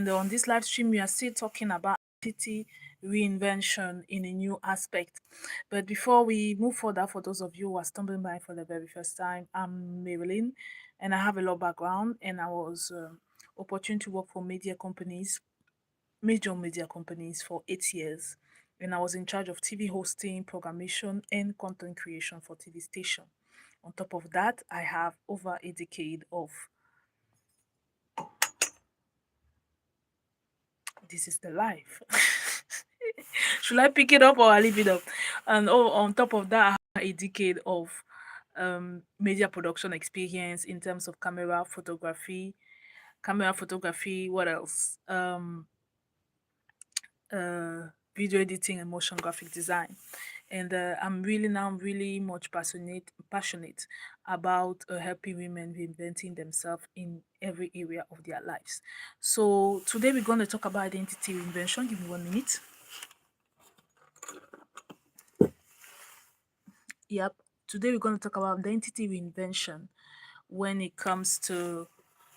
And on this live stream, we are still talking about identity reinvention in a new aspect. But before we move further, for those of you who are stumbling by for the very first time, I'm Marilyn, and I have a law background, and I was opportune to work for major media companies for 8 years. And I was in charge of TV hosting, programmation, and content creation for TV station. On top of that, I have over a decade of this is the life. Should I pick it up or I leave it up? And on top of that, I have a decade of media production experience in terms of camera photography. What else? Video editing and motion graphic design. And I'm really now really much passionate about helping women reinventing themselves in every area of their lives. So today we're going to talk about identity reinvention. Give me 1 minute. Yep. Today we're going to talk about identity reinvention when it comes to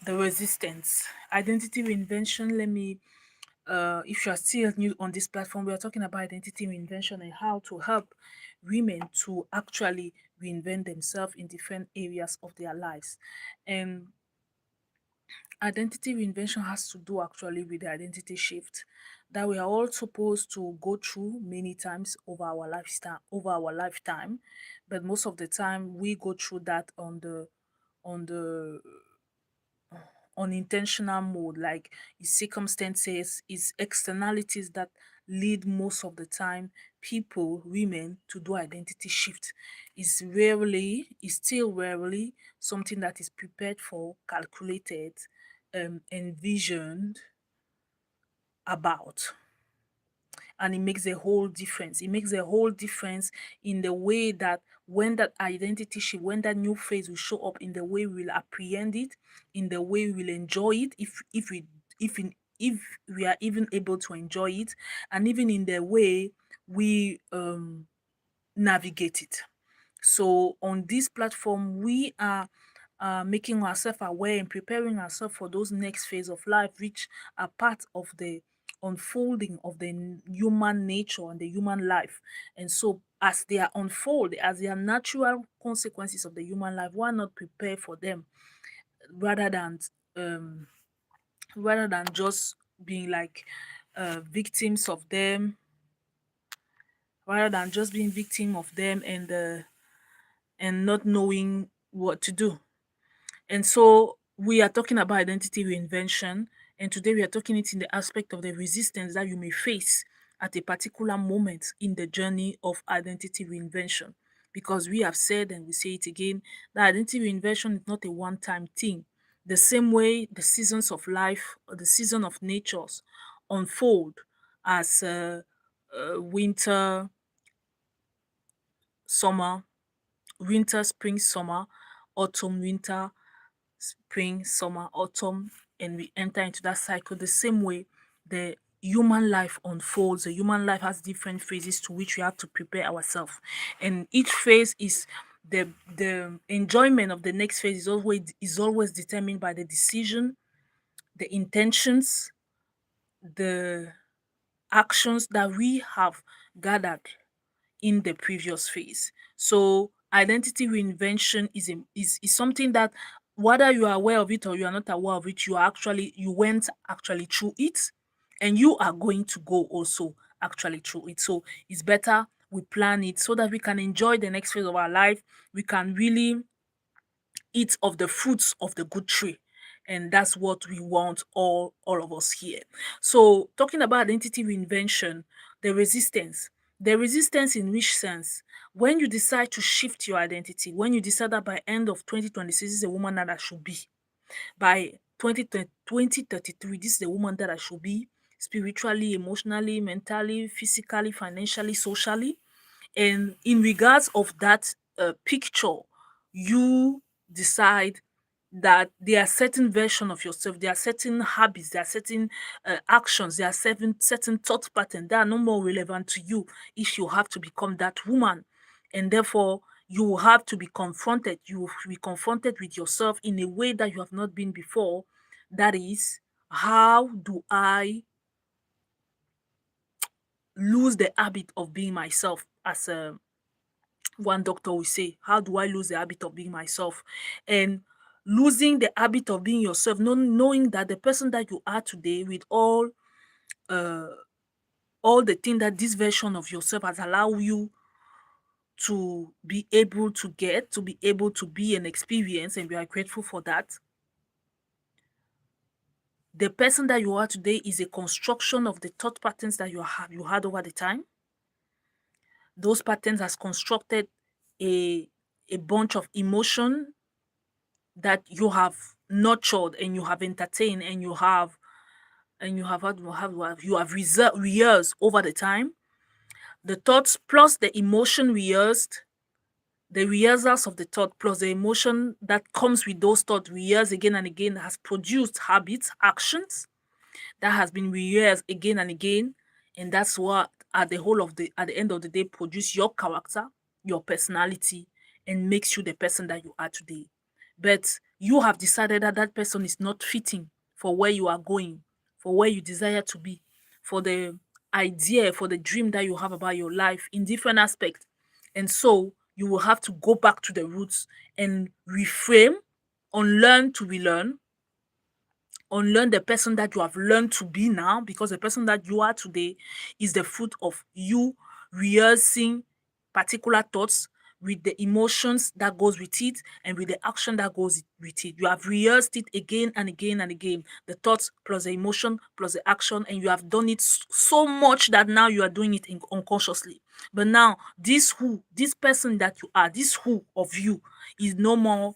the resistance. Identity reinvention, let me if you are still new on this platform, we are talking about identity reinvention and how to help women to actually reinvent themselves in different areas of their lives. And identity reinvention has to do actually with the identity shift that we are all supposed to go through many times over our lifetime, but most of the time we go through that on the unintentional mode, like it's circumstances, it's externalities that lead most of the time people, women, to do identity shift. It's still rarely something that is prepared for, calculated, envisioned about, and it makes a whole difference. It makes a whole difference in the way that when that identity shift, when that new phase will show up, in the way we'll apprehend it, in the way we'll enjoy it, if we are even able to enjoy it, and even in the way we navigate it. So on this platform, we are making ourselves aware and preparing ourselves for those next phase of life, which are part of the unfolding of the human nature and the human life. And so, as they are unfold, as they are natural consequences of the human life, why not prepare for them rather than um, just being like victims of them, rather than just being victim of them and not knowing what to do. And so we are talking about identity reinvention, and today we are talking it in the aspect of the resistance that you may face at a particular moment in the journey of identity reinvention. Because we have said, and we say it again, that identity reinvention is not a one-time thing. The same way the seasons of life or the season of natures unfold as winter, summer, winter, spring, summer, autumn, winter, spring, summer, autumn, and we enter into that cycle the same way the human life unfolds. The human life has different phases to which we have to prepare ourselves. And each phase is the enjoyment of the next phase is always determined by the decision, the intentions, the actions that we have gathered in the previous phase. So identity reinvention is something that, whether you are aware of it or you are not aware of it, you went actually through it, and you are going to go also actually through it. So it's better we plan it so that we can enjoy the next phase of our life. We can really eat of the fruits of the good tree, and that's what we want, all of us here. So talking about identity reinvention, the resistance in which sense? When you decide to shift your identity, when you decide that by end of 2026 this is a woman that I should be, by 2033 this is the woman that I should be, spiritually, emotionally, mentally, physically, financially, socially. And in regards of that picture, you decide that there are certain version of yourself, there are certain habits, there are certain actions, there are certain thought patterns that are no more relevant to you if you have to become that woman. And therefore you will have to be confronted, you will be confronted with yourself in a way that you have not been before. That is How do I lose the habit of being myself? As one doctor will say, how do I lose the habit of being myself? And losing the habit of being yourself, knowing that the person that you are today, with uh all the thing that this version of yourself has allowed you to be able to get, to be able to be an experience, and we are grateful for that. The person that you are today is a construction of the thought patterns that you had over the time. Those patterns has constructed a bunch of emotion that you have nurtured and you have entertained and you have had you have rehearsed over the time. The thoughts plus the emotion rehearsed, the rehearsals of the thought plus the emotion that comes with those thoughts rehearsed again and again has produced habits, actions that has been rehearsed again and again, and that's what at the end of the day produce your character, your personality, and makes you the person that you are today. But you have decided that that person is not fitting for where you are going, for where you desire to be, for the idea, for the dream that you have about your life in different aspects. And so you will have to go back to the roots and reframe, unlearn to relearn, unlearn the person that you have learned to be now, because the person that you are today is the fruit of you rehearsing particular thoughts with the emotions that goes with it and with the action that goes with it. You have rehearsed it again and again and again, the thoughts plus the emotion plus the action, and you have done it so much that now you are doing it unconsciously. But now this person that you are, this who of you is no more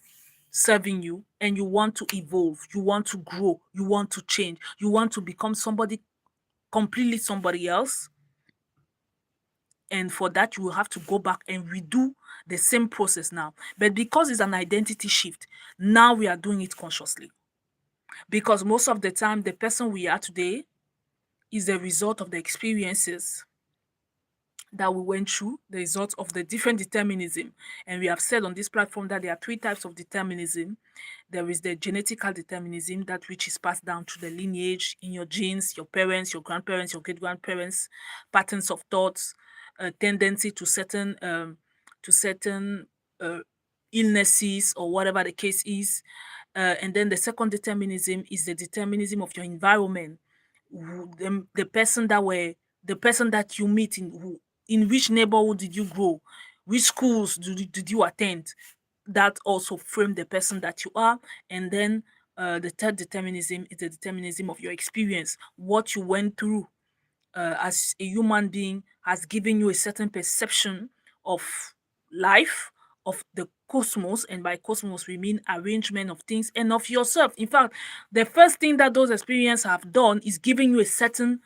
serving you, and you want to evolve, you want to grow, you want to change, you want to become somebody, completely somebody else. And for that, you will have to go back and redo the same process now. But because it's an identity shift, now we are doing it consciously. Because most of the time, the person we are today is the result of the experiences that we went through, the result of the different determinism. And we have said on this platform that there are three types of determinism. There is the genetical determinism, that which is passed down through the lineage in your genes, your parents, your grandparents, your great grandparents, patterns of thoughts, tendency to certain uh, illnesses or whatever the case is. And then the second determinism is the determinism of your environment. The person that were the person that you meet in which neighborhood did you grow, which schools did you attend, that also frame the person that you are. And then the third determinism is the determinism of your experience, what you went through as a human being has given you a certain perception of life, of the cosmos, and by cosmos we mean arrangement of things, and of yourself. In fact, the first thing that those experiences have done is giving you a certain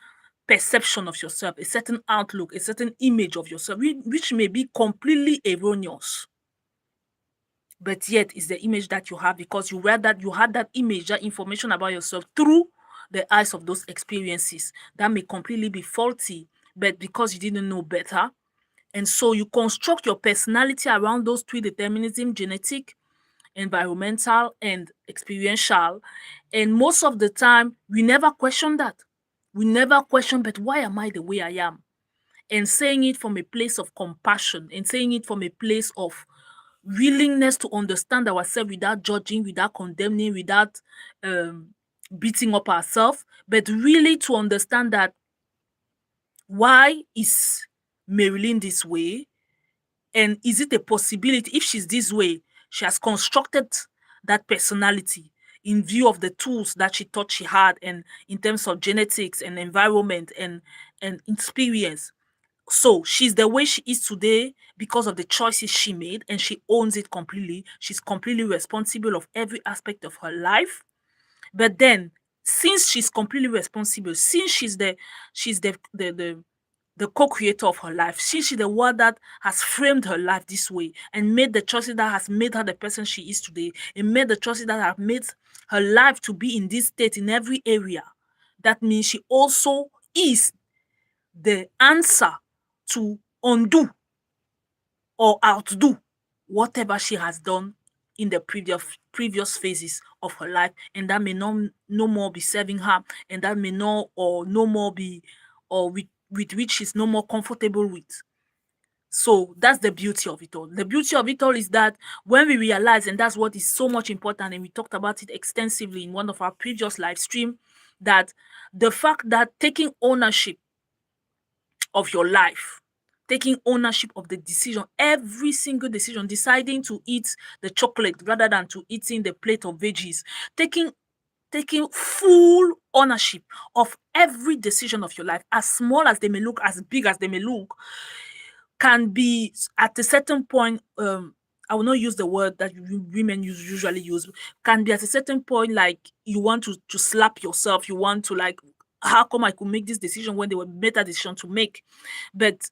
perception of yourself, a certain outlook, a certain image of yourself, which may be completely erroneous, but yet it's the image that you have because you had that image, that information about yourself through the eyes of those experiences. That may completely be faulty, but because you didn't know better, and so you construct your personality around those three determinism: genetic, environmental, and experiential. And most of the time we never question that. We never question, but why am I the way I am? And saying it from a place of compassion, and saying it from a place of willingness to understand ourselves without judging, without condemning, without um, beating up ourselves, but really to understand that why is Marilyn this way? And is it a possibility if she's this way, she has constructed that personality in view of the tools that she thought she had, and in terms of genetics and environment and experience. So she's the way she is today because of the choices she made, and she owns it completely. She's completely responsible of every aspect of her life. But then, since she's completely responsible, since she's the co-creator of her life, since she's the one that has framed her life this way and made the choices that has made her the person she is today, and made the choices that have made her life to be in this state in every area, that means she also is the answer to undo or outdo whatever she has done in the previous phases of her life, and that may not no more be serving her, and that may not or no more be or with which she's no more comfortable with. So that's the beauty of it all. The beauty of it all is that when we realize, and that's what is so much important, and we talked about it extensively in one of our previous live stream, that the fact that taking ownership of your life, taking ownership of the decision, every single decision, deciding to eat the chocolate rather than to eating the plate of veggies, taking full ownership of every decision of your life, as small as they may look, as big as they may look, can be at a certain point. I will not use the word that women usually use. Can be at a certain point like you want to slap yourself. You want to like, how come I could make this decision when they were better decision to make? But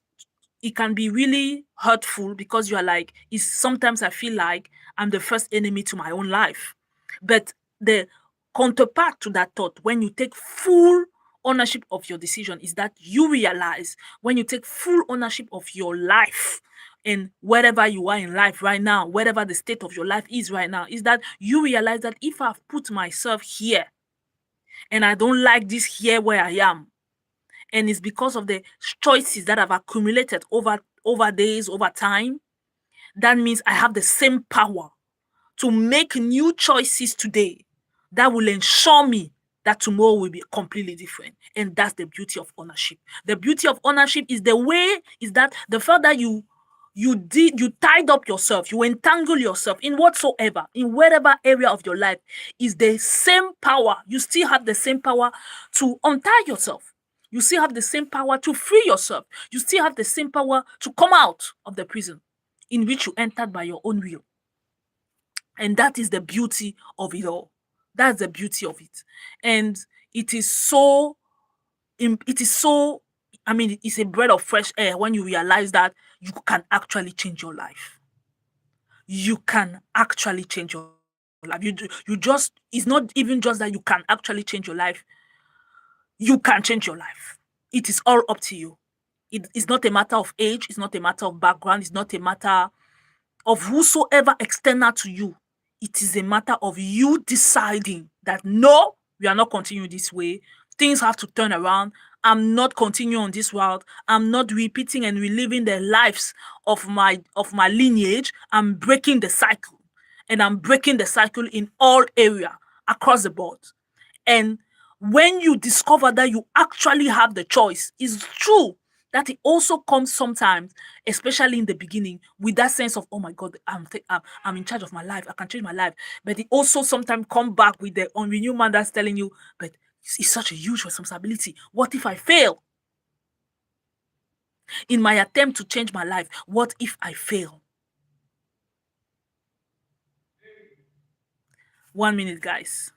it can be really hurtful because you are like, is sometimes I feel like I'm the first enemy to my own life. But the counterpart to that thought, when you take full ownership of your decision, is that you realize when you take full ownership of your life and wherever you are in life right now, whatever the state of your life is right now, is that you realize that if I've put myself here and I don't like this here where I am, and it's because of the choices that I've accumulated over days, over time, that means I have the same power to make new choices today that will ensure me that tomorrow will be completely different. And that's the beauty of ownership. The beauty of ownership is the way is that the fact that you tied up yourself, you entangle yourself in whatsoever, in whatever area of your life, is the same power. You still have the same power to untie yourself. You still have the same power to free yourself. You still have the same power to come out of the prison in which you entered by your own will. And that is the beauty of it all. That's the beauty of it. And it is so it is so, I mean, it's a breath of fresh air when you realize that you can actually change your life. You can actually change your life. You just, it's not even just that you can actually change your life. You can change your life. It is all up to you. It is not a matter of age, it's not a matter of background, it's not a matter of whosoever external to you. It is a matter of you deciding that no, we are not continuing this way. Things have to turn around. I'm not continuing on this route. I'm not repeating and reliving the lives of my lineage. I'm breaking the cycle. And I'm breaking the cycle in all area across the board. And when you discover that you actually have the choice, it's true that it also comes sometimes, especially in the beginning, with that sense of, oh my God, I'm in charge of my life. I can change my life. But it also sometimes come back with the unrenewed man that's telling you, but it's such a huge responsibility. What if I fail in my attempt to change my life? What if I fail? 1 minute, guys.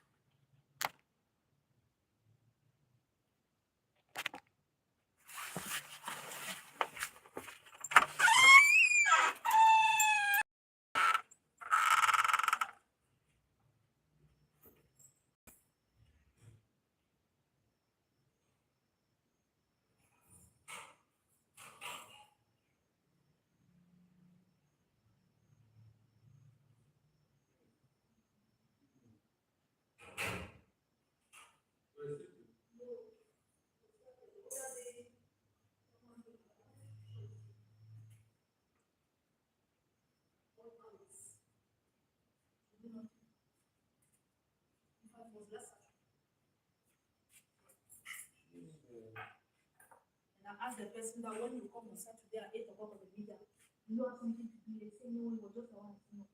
And I asked the person that when you come on Saturday at 8 o'clock of the media, you have something to do. They say, no, it was just around the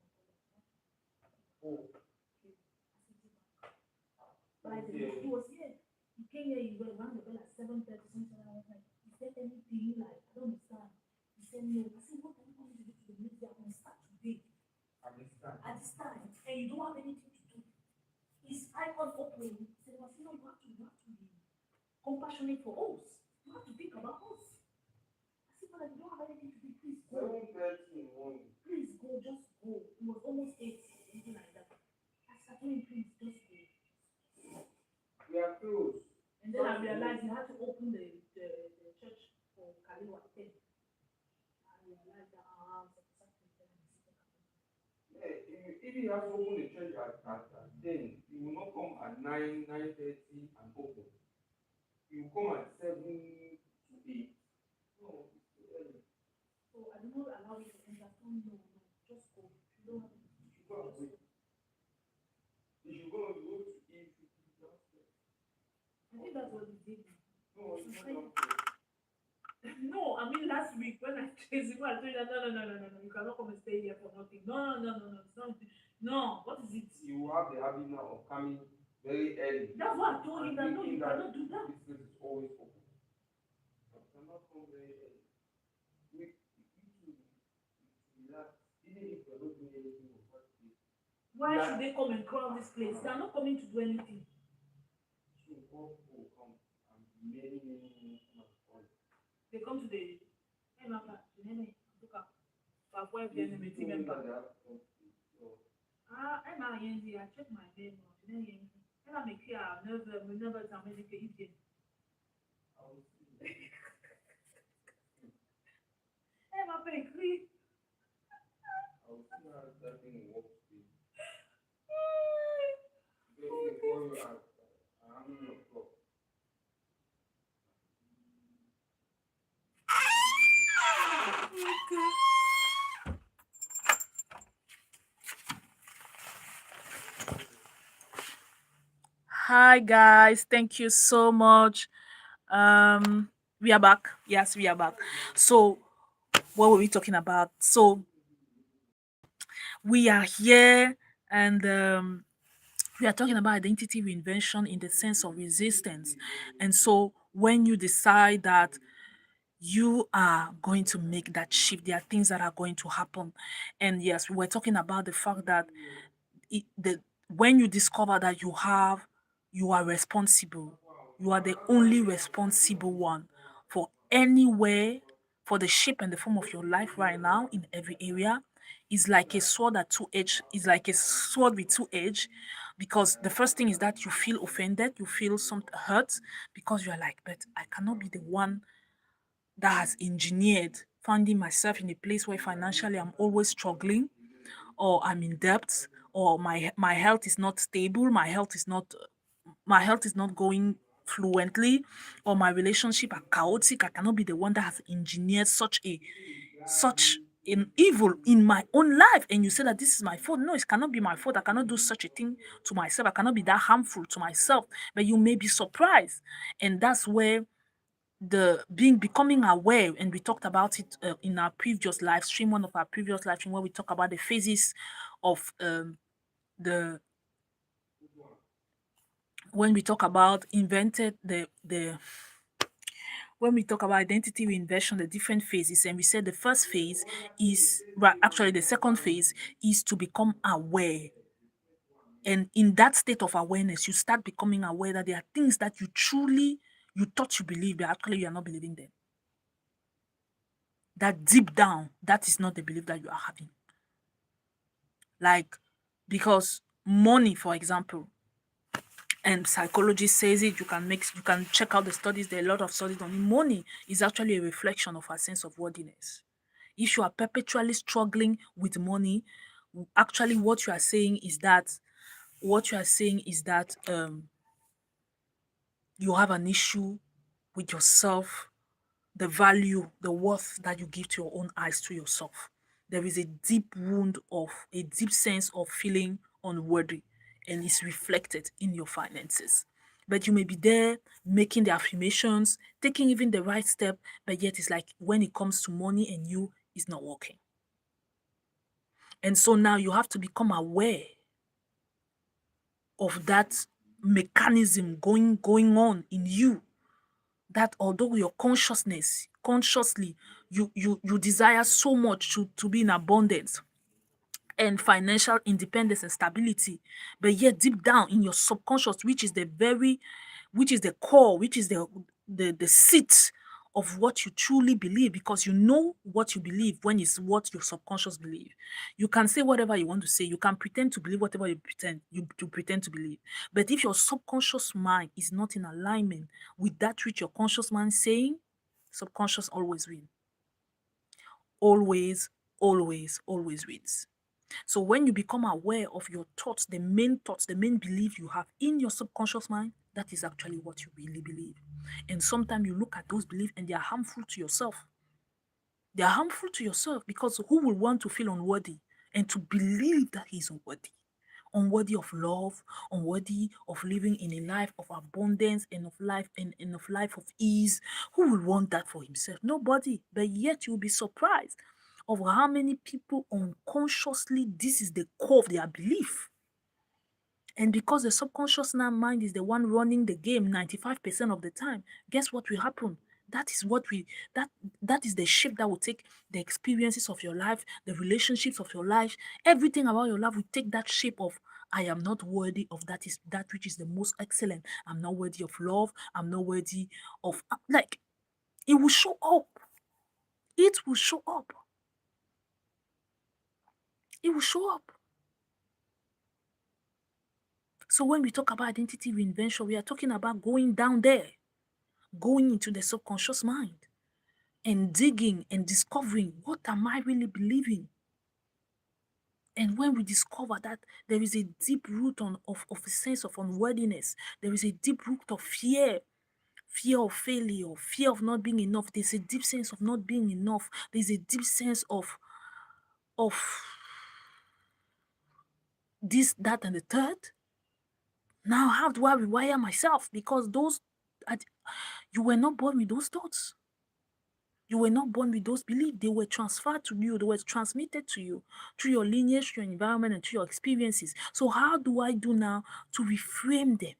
by the way, he was here. He came here, you were around the bell at 7:30, something. I was like, is there anything you like? I don't understand. He said, no. I said, what are you coming to do to the media on Saturday? At this time, and you don't have anything to do. His icon opening. He said, well, you have to be compassionate for us. You have to think about us. I said, but you don't have anything to do. Please go. Please go, just go. It was almost 8, something like that. I said, please, just go. And then I realized you had to open the church for Kaliwa 10. I realized that If he has to open the church at 10, he will not come at 9, 9:30 and open. He will come at 7 to 8. No, it's too early. So I do not allow you to enter. No, no, no. Just go. You don't have to. You should go and wait. If you go to eat, downstairs. I think that's what he did. No, it's I'm not saying, downstairs. no, I mean last week when I chased you, I told you that no, no, no, no, no, no, you cannot come and stay here for nothing. No, no, no, no, no, it's not. No, what is it? You have the habit now of coming very early. That's what I told him And that no, thinking you that cannot do that. this place is always open. You cannot come very early. We relax. Even if you're not doing anything on that day. Why should they come and crowd this place? They are not coming to do anything. So more people will come and many, many, many come and call. They come to the hey, Mama, the name, look up. But where the You enemy told team me member? that they have to come to your Ah, I'm not Yenzi. I check my name. The name, and I make here. Never tell me the Indian. house. Hey, my baby. I will see how that thing will work today. Because if they call you at how many o'clock? Hi guys, thank you so much. We are back. Yes, we are back. So, what were we talking about? So, we are here and we are talking about identity reinvention in the sense of resistance. And so, when you decide that you are going to make that shift, there are things that are going to happen. And yes, we were talking about the fact that when you discover that you are responsible, you are the only responsible one for anywhere, for the shape and the form of your life right now in every area, is like a sword at two edge is like a sword with two edge, because the first thing is that you feel offended, you feel some hurt, because you're like, but I cannot be the one that has engineered finding myself in a place where financially I'm always struggling, or I'm in debt, or my health is not stable, my health is not going fluently, or my relationship are chaotic. I cannot be the one that has engineered such an evil in my own life. And you say that this is my fault. No, it cannot be my fault. I cannot do such a thing to myself. I cannot be that harmful to myself. But you may be surprised. And that's where the becoming aware, and we talked about it in our previous live stream, one of our previous live stream, where we talk about the phases of the when we talk about invented the when we talk about identity reinvention, the different phases, and we said the first phase is, well, actually the second phase is to become aware. And in that state of awareness, you start becoming aware that there are things that you thought you believe, but actually you are not believing them. That deep down, that is not the belief that you are having. Like, because money, for example, and psychology says it, you can check out the studies, there are a lot of studies on it. Money is actually a reflection of our sense of worthiness. If you are perpetually struggling with money, actually what you are saying is that you have an issue with yourself, the value, the worth that you give to your own eyes, to yourself. There is a deep wound of a deep sense of feeling unworthy, and it's reflected in your finances. But you may be there making the affirmations, taking even the right step, but yet it's like when it comes to money and you, it's not working. And so now you have to become aware of that mechanism going on in you, that although your consciously you desire so much to be in abundance and financial independence and stability, but yet deep down in your subconscious, which is the core, which is the seat of what you truly believe, because you know what you believe when it's what your subconscious believe. You can say whatever you want to say, you can pretend to believe whatever you pretend to believe, but if your subconscious mind is not in alignment with that which your conscious mind is saying, subconscious always wins. Always, always, always wins. So when you become aware of your thoughts, the main belief you have in your subconscious mind, that is actually what you really believe. And sometimes you look at those beliefs and they are harmful to yourself. They are harmful to yourself because who will want to feel unworthy and to believe that he's unworthy? Unworthy of love, unworthy of living in a life of abundance and of life of ease. Who will want that for himself? Nobody. But yet you'll be surprised of how many people unconsciously this is the core of their belief. And because the subconscious mind is the one running the game 95% of the time, guess what will happen? That is what we that that is the shape that will take the experiences of your life, the relationships of your life, everything about your life will take that shape of I am not worthy of that which is the most excellent. I'm not worthy of love. I'm not worthy of like it will show up. It will show up. It will show up. So when we talk about identity reinvention, we are talking about going down there, going into the subconscious mind and digging and discovering what am I really believing. And when we discover that there is a deep root of a sense of unworthiness, there is a deep root of fear, fear of failure, fear of not being enough. There's a deep sense of not being enough. There's a deep sense of this, that, and the third. Now, how do I rewire myself? Because you were not born with those thoughts. You were not born with those beliefs. They were transferred to you. They were transmitted to you through your lineage, through your environment, and through your experiences. So how do I do now to reframe them?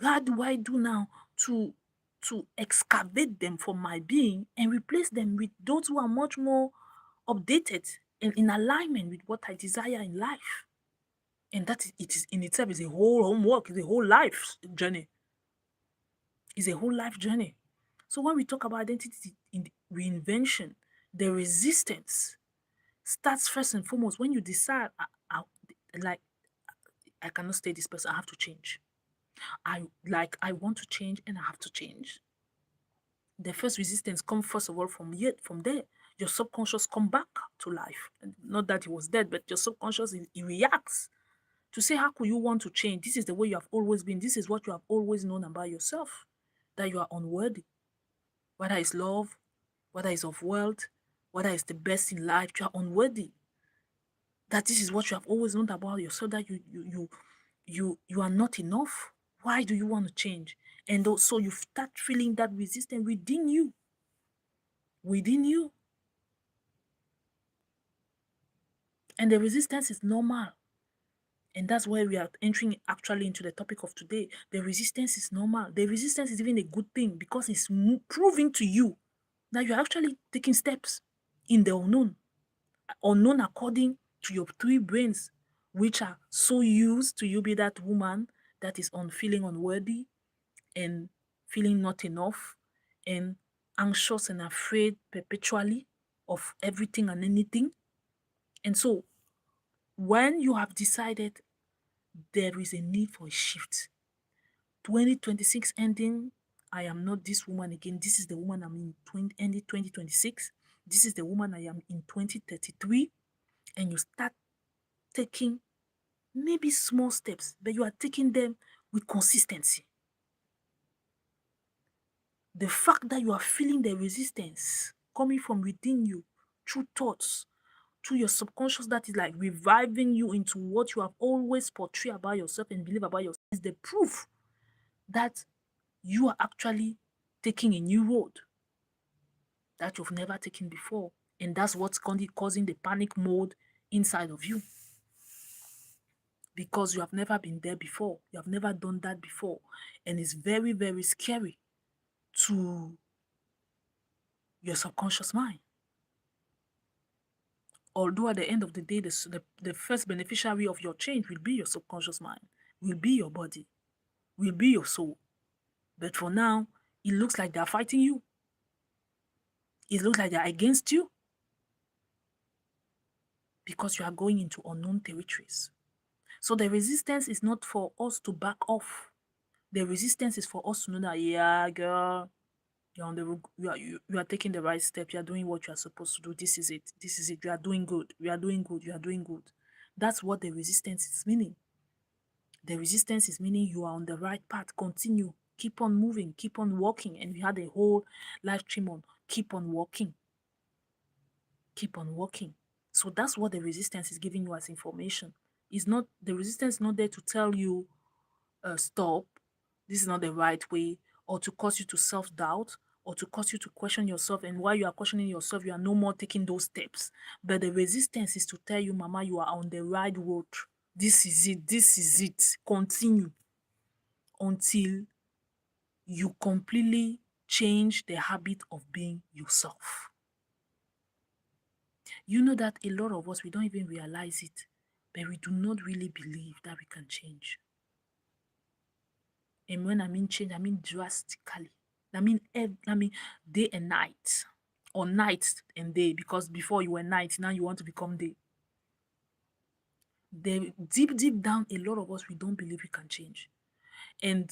How do I do now to excavate them from my being and replace them with those who are much more updated and in alignment with what I desire in life? And it is in itself is a whole homework, it's a whole life journey. It's a whole life journey. So when we talk about identity in reinvention, the resistance starts first and foremost when you decide, like, I cannot stay this person. I have to change. I want to change, and I have to change. The first resistance comes first of all from there. Your subconscious come back to life. Not that it was dead, but your subconscious it reacts to say, how could you want to change? This is the way you have always been. This is what you have always known about yourself, that you are unworthy. Whether it's love, whether it's of wealth, whether it's the best in life, you are unworthy. That this is what you have always known about yourself, that you are not enough. Why do you want to change? And so you start feeling that resistance within you. Within you. And the resistance is normal. And that's where we are entering actually into the topic of today. The resistance is normal. The resistance is even a good thing because it's proving to you that you're actually taking steps in the unknown. Unknown according to your three brains, which are so used to you be that woman that is on feeling unworthy and feeling not enough and anxious and afraid perpetually of everything and anything. And so when you have decided there is a need for a shift, 2026 ending, I am not this woman again. This is the woman I'm in ending 2026. This is the woman I am in 2033. And you start taking maybe small steps, but you are taking them with consistency. The fact that you are feeling the resistance coming from within you through thoughts, through your subconscious that is like reviving you into what you have always portrayed about yourself and believe about yourself is the proof that you are actually taking a new road that you've never taken before. And that's what's causing the panic mode inside of you. Because you have never been there before. You have never done that before. And it's very, very scary to your subconscious mind. Although at the end of the day, the first beneficiary of your change will be your subconscious mind, will be your body, will be your soul. But for now, it looks like they're fighting you. It looks like they're against you because you are going into unknown territories. So the resistance is not for us to back off. The resistance is for us to know that, yeah, girl, You're on the you are taking the right step. You are doing what you are supposed to do. This is it. This is it. You are doing good. You are doing good. You are doing good. That's what the resistance is meaning. The resistance is meaning you are on the right path. Continue. Keep on moving. Keep on walking. And we had a whole live stream on keep on walking. Keep on walking. So that's what the resistance is giving you as information. It's not the resistance is not there to tell you stop, this is not the right way, or to cause you to self doubt, or to cause you to question yourself. And while you are questioning yourself, you are no more taking those steps. But the resistance is to tell you, Mama, you are on the right road. This is it. This is it. Continue until you completely change the habit of being yourself. You know that a lot of us, we don't even realize it, but we do not really believe that we can change. And when I mean change, I mean drastically. I mean day and night, or night and day, because before you were night, now you want to become day. Deep down, a lot of us, we don't believe we can change. And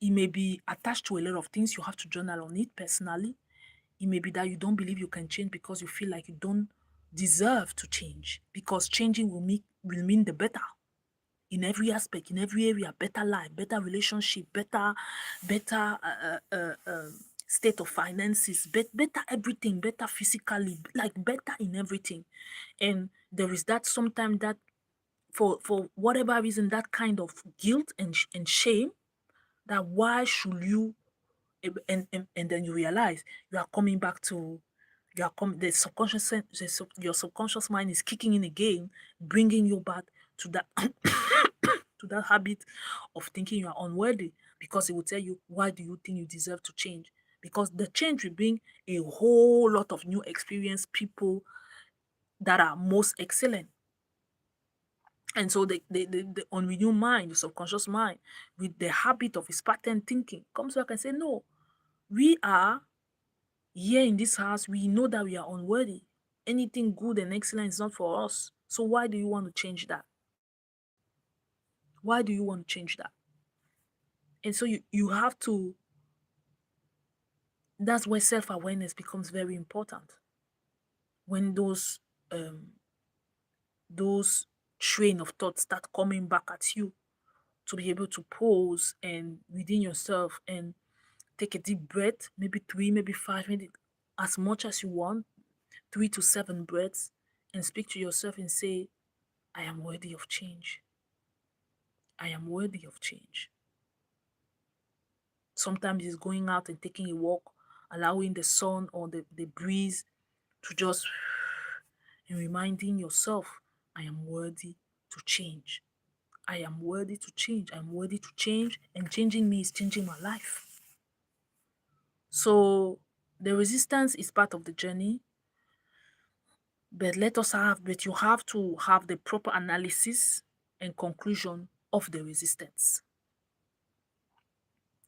it may be attached to a lot of things. You have to journal on it personally. It may be that you don't believe you can change because you feel like you don't deserve to change, because changing will mean the better in every aspect, in every area, better life, better relationship, better state of finances, better everything, better physically, like better in everything. And there is that sometimes that for whatever reason, that kind of guilt and shame, that why should you, and then you realize you are coming back to, you are coming, the your subconscious mind is kicking in again, bringing you back to that to that habit of thinking you are unworthy, because it will tell you, why do you think you deserve to change? Because the change will bring a whole lot of new experienced people that are most excellent. And so the unrenewed mind, the subconscious mind, with the habit of his pattern thinking, comes back and say, no, we are here in this house, we know that we are unworthy. Anything good and excellent is not for us. So why do you want to change that? Why do you want to change that? And so you have to, that's where self-awareness becomes very important. When those train of thoughts start coming back at you, to be able to pause and within yourself and take a deep breath, maybe 3, maybe 5 minutes, as much as you want, 3 to 7 breaths, and speak to yourself and say, I am worthy of change. I am worthy of change. Sometimes it's going out and taking a walk, allowing the sun or the breeze to just, and reminding yourself, I am worthy to change. I am worthy to change. I'm worthy to change, and changing me is changing my life. So the resistance is part of the journey, but you have to have the proper analysis and conclusion of the resistance.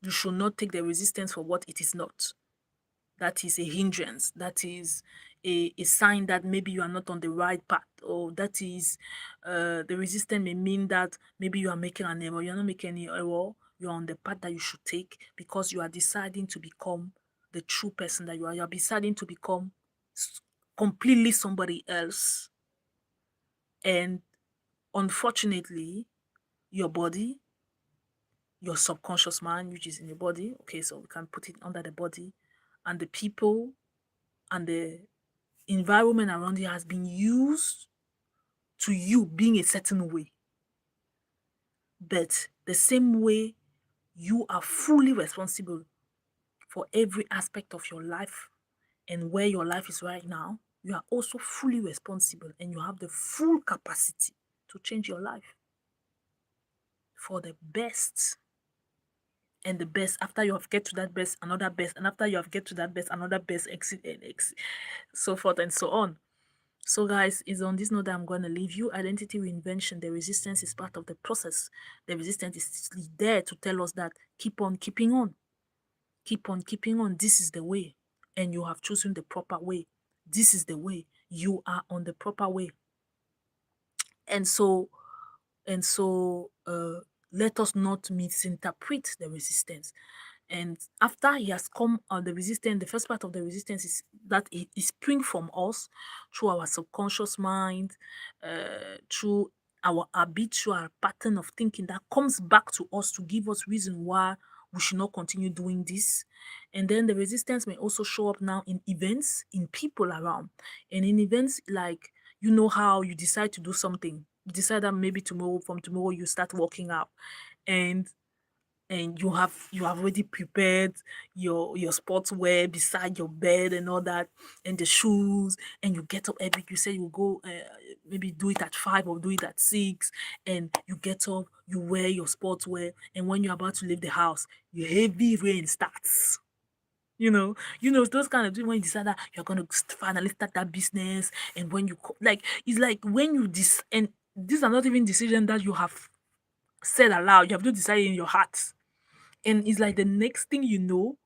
You should not take the resistance for what it is not. That is a hindrance. That is a sign that maybe you are not on the right path, or that is the resistance may mean that maybe you are making an error. You're not making any error. You're on the path that you should take, because you are deciding to become the true person that you are. You are deciding to become completely somebody else. And unfortunately, your body, your subconscious mind, which is in your body, okay, so we can put it under the body, and the people and the environment around you has been used to you being a certain way. But the same way you are fully responsible for every aspect of your life and where your life is right now, you are also fully responsible, and you have the full capacity to change your life for the best. And the best, after you have get to that best, another best, and after you have get to that best, another best, exit and exit, so forth and so on. So guys, it's on this note that I'm going to leave you. Identity reinvention, the resistance is part of the process. The resistance is there to tell us that keep on keeping on. Keep on keeping on. This is the way. And you have chosen the proper way. This is the way. You are on the proper way. And so let us not misinterpret the resistance. And after he has come on the resistance, the first part of the resistance is that it is spring from us through our subconscious mind, through our habitual pattern of thinking that comes back to us to give us reason why we should not continue doing this. And then the resistance may also show up now in events, in people around. And in events like, you know how you decide to do something. You decide that maybe tomorrow, from tomorrow, you start working out. And you have already prepared your sportswear beside your bed and all that, and the shoes, and you get up every, you say you go, maybe do it at 5 or do it at 6, and you get up, you wear your sportswear, and when you're about to leave the house, your heavy rain starts. Those kind of things, when you decide that you're going to finally start that business. And when like, it's like when you and these are not even decisions that you have said aloud, you have to decide in your heart. And it's like the next thing you know,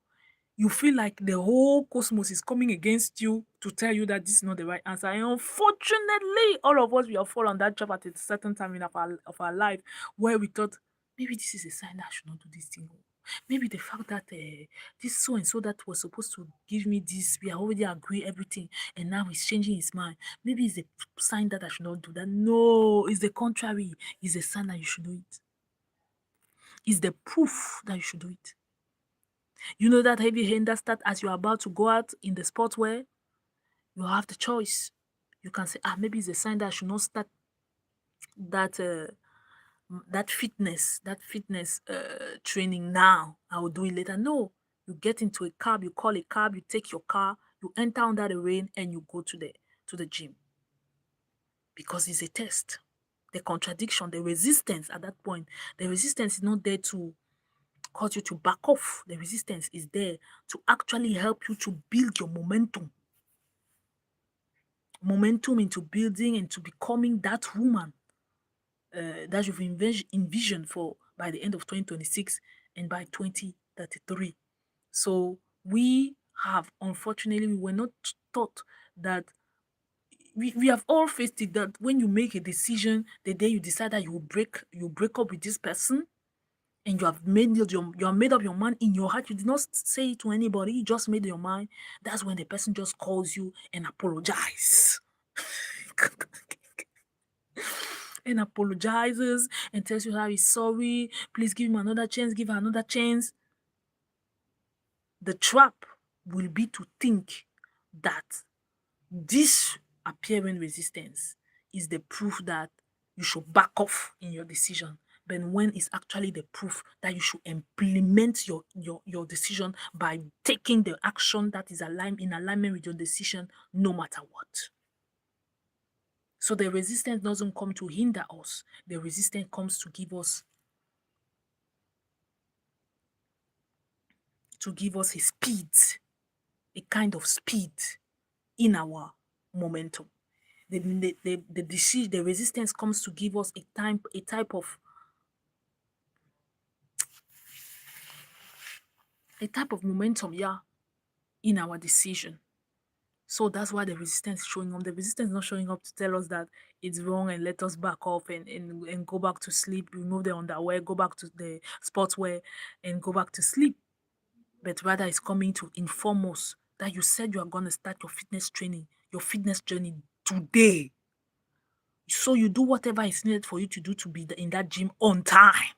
you feel like the whole cosmos is coming against you to tell you that this is not the right answer. And unfortunately, all of us, we have fallen on that trap at a certain time in our life, where we thought, maybe this is a sign that I should not do this thing. Maybe the fact that this so and so that was supposed to give me this, we already agree everything, and now he's changing his mind. Maybe it's a sign that I should not do that. No, it's the contrary. It's a sign that you should do it. It's the proof that you should do it. You know that heavy hand that start as you're about to go out in the sport where you have the choice. You can say, maybe it's a sign that I should not start that that fitness training now. I will do it later. No, you get into a cab, you call a cab, you take your car, you enter under the rain, and you go to the gym, because it's a test. The contradiction, the resistance at that point, the resistance is not there to cause you to back off. The resistance is there to actually help you to build your momentum into building and to becoming that woman that you've envisioned for by the end of 2026 and by 2033. So we have, unfortunately, we were not taught that. We have all faced it, that when you make a decision, the day you decide that you break up with this person, and you have made up your mind in your heart. You did not say it to anybody. You just made your mind. That's when the person just calls you and apologize. And apologizes and tells you how he's sorry. Please give him another chance. Give her another chance. The trap will be to think that this appearing resistance is the proof that you should back off in your decision. But when it's actually the proof that you should implement your decision by taking the action that is in alignment with your decision, no matter what. So the resistance doesn't come to hinder us. The resistance comes to give us a speed, a kind of speed in our momentum. The resistance comes to give us a type of momentum, yeah, in our decision. So that's why the resistance is showing up. The resistance is not showing up to tell us that it's wrong and let us back off and go back to sleep, remove the underwear, go back to the sportswear, and go back to sleep. But rather, it's coming to inform us that you said you are going to start your fitness training, your fitness journey today. So you do whatever is needed for you to do to be in that gym on time.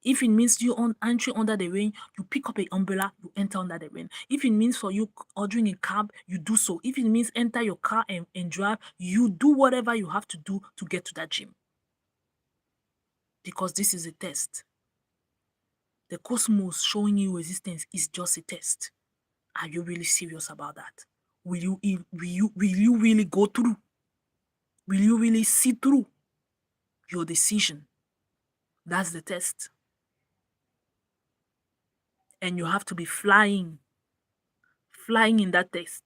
If it means you entry under the rain, you pick up an umbrella, you enter under the rain. If it means for you ordering a cab, you do so. If it means enter your car and drive, you do whatever you have to do to get to that gym. Because this is a test. The cosmos showing you resistance is just a test. Are you really serious about that? Will you really go through? Will you really see through your decision? That's the test. And you have to be flying in that test.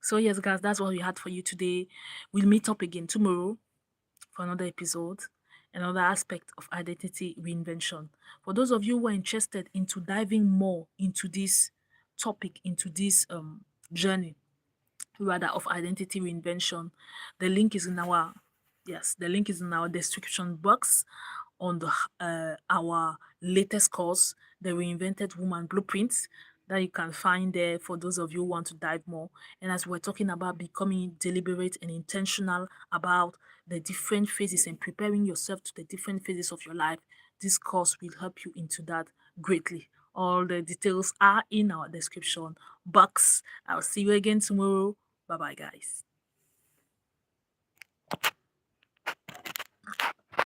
So yes, guys, that's what we had for you today. We'll meet up again tomorrow for another episode, another aspect of identity reinvention. For those of you who are interested into diving more into this topic, into this journey, rather, of identity reinvention, the link is in our description box on our latest course, the Reinvented Woman blueprints that you can find there for those of you who want to dive more. And as we're talking about becoming deliberate and intentional about the different phases and preparing yourself to the different phases of your life, this course will help you into that greatly. All the details are in our description box. I'll see you again tomorrow. Bye bye, guys.